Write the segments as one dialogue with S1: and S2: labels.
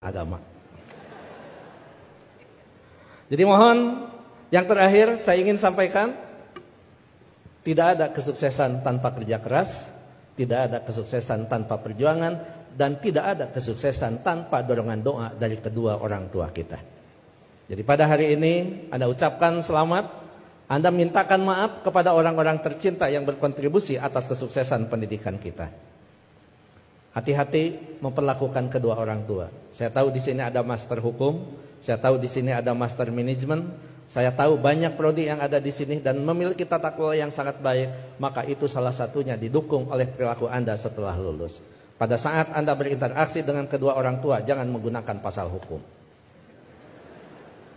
S1: agama. Jadi mohon yang terakhir saya ingin sampaikan, tidak ada kesuksesan tanpa kerja keras, tidak ada kesuksesan tanpa perjuangan, dan tidak ada kesuksesan tanpa dorongan doa dari kedua orang tua kita. Jadi pada hari ini Anda ucapkan selamat, Anda mintakan maaf kepada orang-orang tercinta yang berkontribusi atas kesuksesan pendidikan kita. Hati-hati memperlakukan kedua orang tua. Saya tahu di sini ada master hukum, saya tahu di sini ada master manajemen, saya tahu banyak prodi yang ada di sini dan memiliki tata kelola yang sangat baik, maka itu salah satunya didukung oleh perilaku Anda setelah lulus. Pada saat Anda berinteraksi dengan kedua orang tua, jangan menggunakan pasal hukum.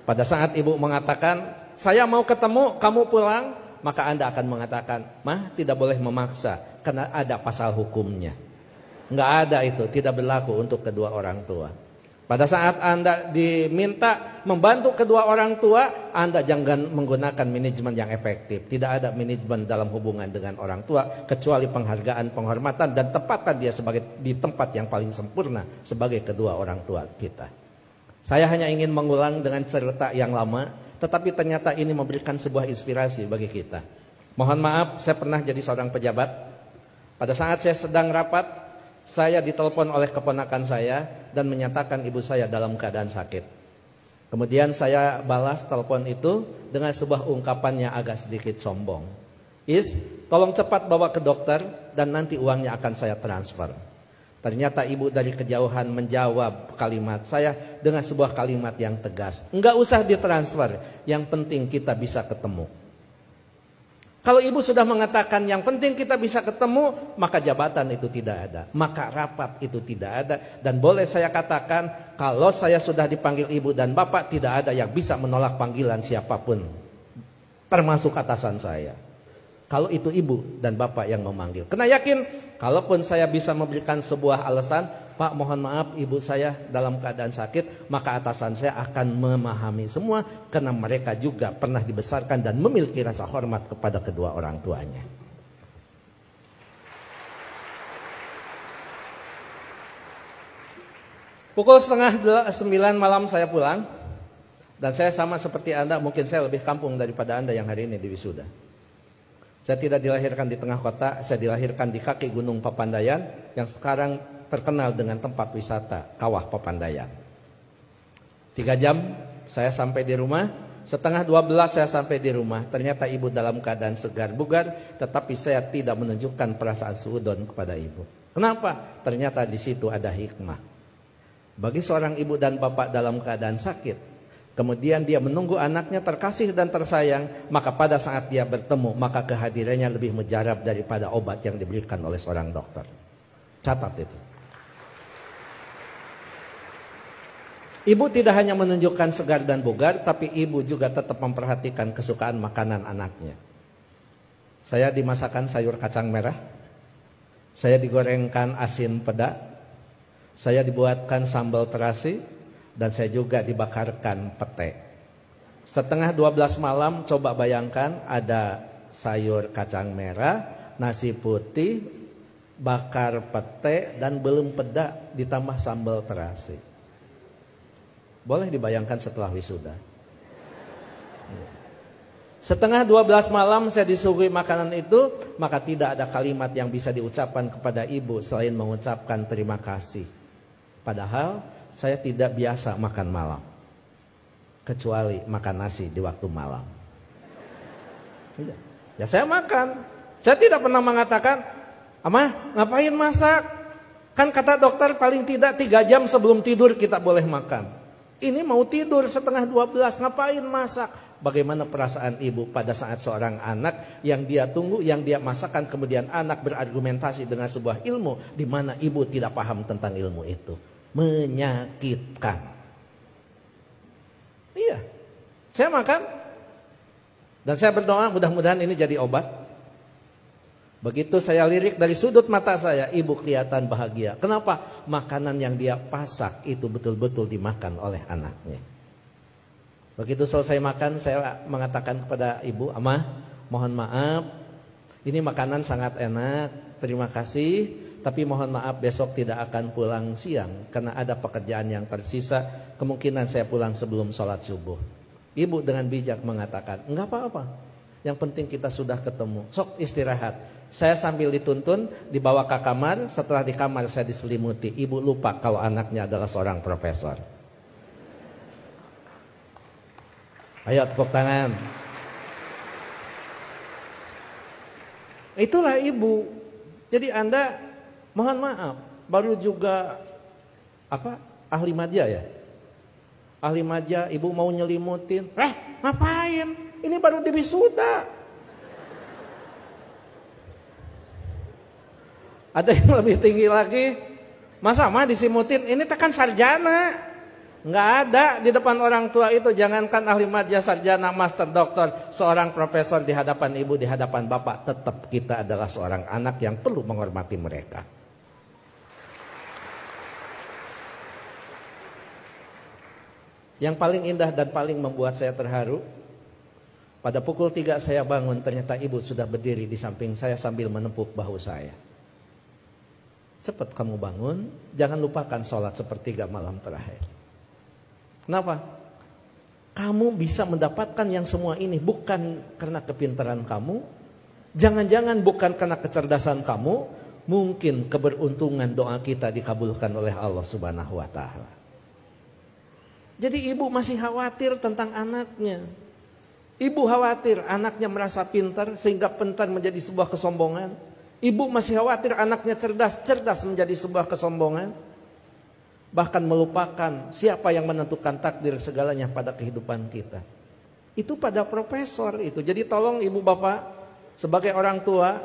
S1: Pada saat ibu mengatakan, saya mau ketemu, kamu pulang, maka Anda akan mengatakan, "Mah, tidak boleh memaksa, karena ada pasal hukumnya." Enggak ada itu, tidak berlaku untuk kedua orang tua. Pada saat Anda diminta membantu kedua orang tua, Anda jangan menggunakan manajemen yang efektif. Tidak ada manajemen dalam hubungan dengan orang tua, kecuali penghargaan, penghormatan, dan tempatkan dia di tempat yang paling sempurna sebagai kedua orang tua kita. Saya hanya ingin mengulang dengan cerita yang lama, tetapi ternyata ini memberikan sebuah inspirasi bagi kita. Mohon maaf, saya pernah jadi seorang pejabat. Pada saat saya sedang rapat, saya ditelepon oleh keponakan saya dan menyatakan ibu saya dalam keadaan sakit. Kemudian saya balas telepon itu dengan sebuah ungkapan yang agak sedikit sombong. Tolong cepat bawa ke dokter dan nanti uangnya akan saya transfer. Ternyata ibu dari kejauhan menjawab kalimat saya dengan sebuah kalimat yang tegas. Enggak usah ditransfer, yang penting kita bisa ketemu. Kalau ibu sudah mengatakan yang penting kita bisa ketemu, maka jabatan itu tidak ada, maka rapat itu tidak ada. Dan boleh saya katakan, kalau saya sudah dipanggil ibu dan bapak, tidak ada yang bisa menolak panggilan siapapun, termasuk atasan saya. Kalau itu ibu dan bapak yang memanggil, kena yakin, kalaupun saya bisa memberikan sebuah alasan, Pak mohon maaf ibu saya dalam keadaan sakit, maka atasan saya akan memahami semua, karena mereka juga pernah dibesarkan dan memiliki rasa hormat kepada kedua orang tuanya. Pukul 8:30 malam saya pulang, dan saya sama seperti Anda, mungkin saya lebih kampung daripada Anda yang hari ini di wisuda. Saya tidak dilahirkan di tengah kota, saya dilahirkan di kaki Gunung Papandayan yang sekarang terkenal dengan tempat wisata Kawah Papandayan. 3 jam saya sampai di rumah, 11:30 saya sampai di rumah. Ternyata ibu dalam keadaan segar bugar, tetapi saya tidak menunjukkan perasaan suudon kepada ibu. Kenapa? Ternyata di situ ada hikmah. Bagi seorang ibu dan bapak dalam keadaan sakit, kemudian dia menunggu anaknya terkasih dan tersayang, maka pada saat dia bertemu, maka kehadirannya lebih mujarab daripada obat yang diberikan oleh seorang dokter. Catat itu. Ibu tidak hanya menunjukkan segar dan bugar, tapi ibu juga tetap memperhatikan kesukaan makanan anaknya. Saya dimasakkan sayur kacang merah, saya digorengkan asin peda, saya dibuatkan sambal terasi, dan saya juga dibakarkan pete. 11:30 malam, coba bayangkan ada sayur kacang merah, nasi putih, bakar pete, dan belum peda ditambah sambal terasi. Boleh dibayangkan setelah wisuda. 11:30 malam saya disuguhi makanan itu, maka tidak ada kalimat yang bisa diucapkan kepada ibu selain mengucapkan terima kasih. Padahal saya tidak biasa makan malam, kecuali makan nasi di waktu malam. Ya saya makan. Saya tidak pernah mengatakan, "Amah, ngapain masak? Kan kata dokter paling tidak 3 jam sebelum tidur kita boleh makan." Ini mau tidur 11:30, ngapain masak? Bagaimana perasaan ibu pada saat seorang anak yang dia tunggu, yang dia masakan, kemudian anak berargumentasi dengan sebuah ilmu di mana ibu tidak paham tentang ilmu itu? Menyakitkan. Iya, saya makan dan saya berdoa mudah-mudahan ini jadi obat. Begitu saya lirik dari sudut mata saya, ibu kelihatan bahagia. Kenapa? Makanan yang dia pasak itu betul-betul dimakan oleh anaknya. Begitu selesai makan, saya mengatakan kepada ibu, "Amah, mohon maaf, ini makanan sangat enak, terima kasih. tapi mohon maaf besok tidak akan pulang siang karena ada pekerjaan yang tersisa. Kemungkinan saya pulang sebelum sholat subuh. Ibu dengan bijak mengatakan, enggak apa-apa. Yang penting kita sudah ketemu. Sok istirahat. Saya sambil dituntun dibawa ke kamar. Setelah di kamar saya diselimuti. Ibu lupa kalau anaknya adalah seorang profesor. Ayo tepuk tangan. Itulah ibu. Jadi Anda mohon maaf, baru juga ahli madya ya? Ahli madya, ibu mau nyelimutin. Ngapain? Ini baru di wisuda. Ada yang lebih tinggi lagi. Masa mah disimutin? Ini tekan sarjana. Nggak ada di depan orang tua itu. Jangankan ahli madya, sarjana, master, doktor, seorang profesor di hadapan ibu, di hadapan bapak, tetap kita adalah seorang anak yang perlu menghormati mereka. Yang paling indah dan paling membuat saya terharu, pada pukul 3 saya bangun, ternyata ibu sudah berdiri di samping saya sambil menepuk bahu saya. Cepat kamu bangun, jangan lupakan sholat sepertiga malam terakhir. Kenapa? Kamu bisa mendapatkan yang semua ini bukan karena kepintaran kamu, jangan-jangan bukan karena kecerdasan kamu, mungkin keberuntungan doa kita dikabulkan oleh Allah Subhanahu wa Ta'ala. Jadi ibu masih khawatir tentang anaknya. Ibu khawatir anaknya merasa pintar sehingga pintar menjadi sebuah kesombongan. Ibu masih khawatir anaknya cerdas, cerdas menjadi sebuah kesombongan. Bahkan melupakan siapa yang menentukan takdir segalanya pada kehidupan kita. Itu pada profesor itu. Jadi tolong ibu bapak, sebagai orang tua,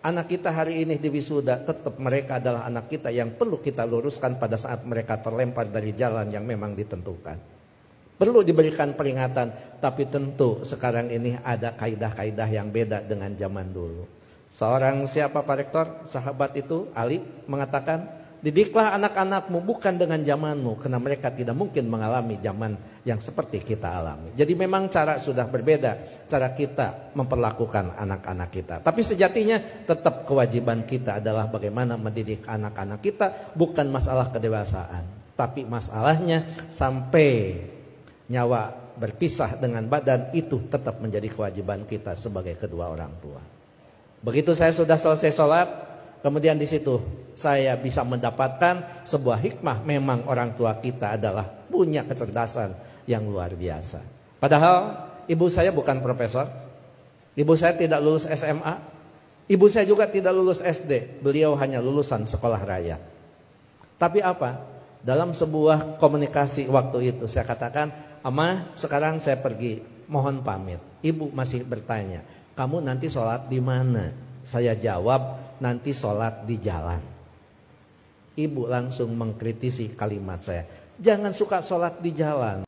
S1: anak kita hari ini di wisuda, tetap mereka adalah anak kita yang perlu kita luruskan pada saat mereka terlempar dari jalan yang memang ditentukan. Perlu diberikan peringatan, tapi tentu sekarang ini ada kaidah-kaidah yang beda dengan zaman dulu. Seorang siapa Pak Rektor? Sahabat itu, Ali, mengatakan, didiklah anak-anakmu bukan dengan zamanmu, karena mereka tidak mungkin mengalami zaman yang seperti kita alami. Jadi memang cara sudah berbeda, cara kita memperlakukan anak-anak kita. Tapi sejatinya tetap kewajiban kita adalah bagaimana mendidik anak-anak kita, bukan masalah kedewasaan. Tapi masalahnya sampai nyawa berpisah dengan badan, itu tetap menjadi kewajiban kita sebagai kedua orang tua. Begitu saya sudah selesai sholat, kemudian di situ saya bisa mendapatkan sebuah hikmah. Memang orang tua kita adalah punya kecerdasan yang luar biasa. Padahal ibu saya bukan profesor, ibu saya tidak lulus SMA, ibu saya juga tidak lulus SD. Beliau hanya lulusan sekolah raya. Tapi apa? Dalam sebuah komunikasi waktu itu saya katakan, "Ama, sekarang saya pergi, mohon pamit." Ibu masih bertanya, "Kamu nanti sholat di mana?" Saya jawab, "Nanti sholat di jalan." Ibu langsung mengkritisi kalimat saya, "Jangan suka sholat di jalan."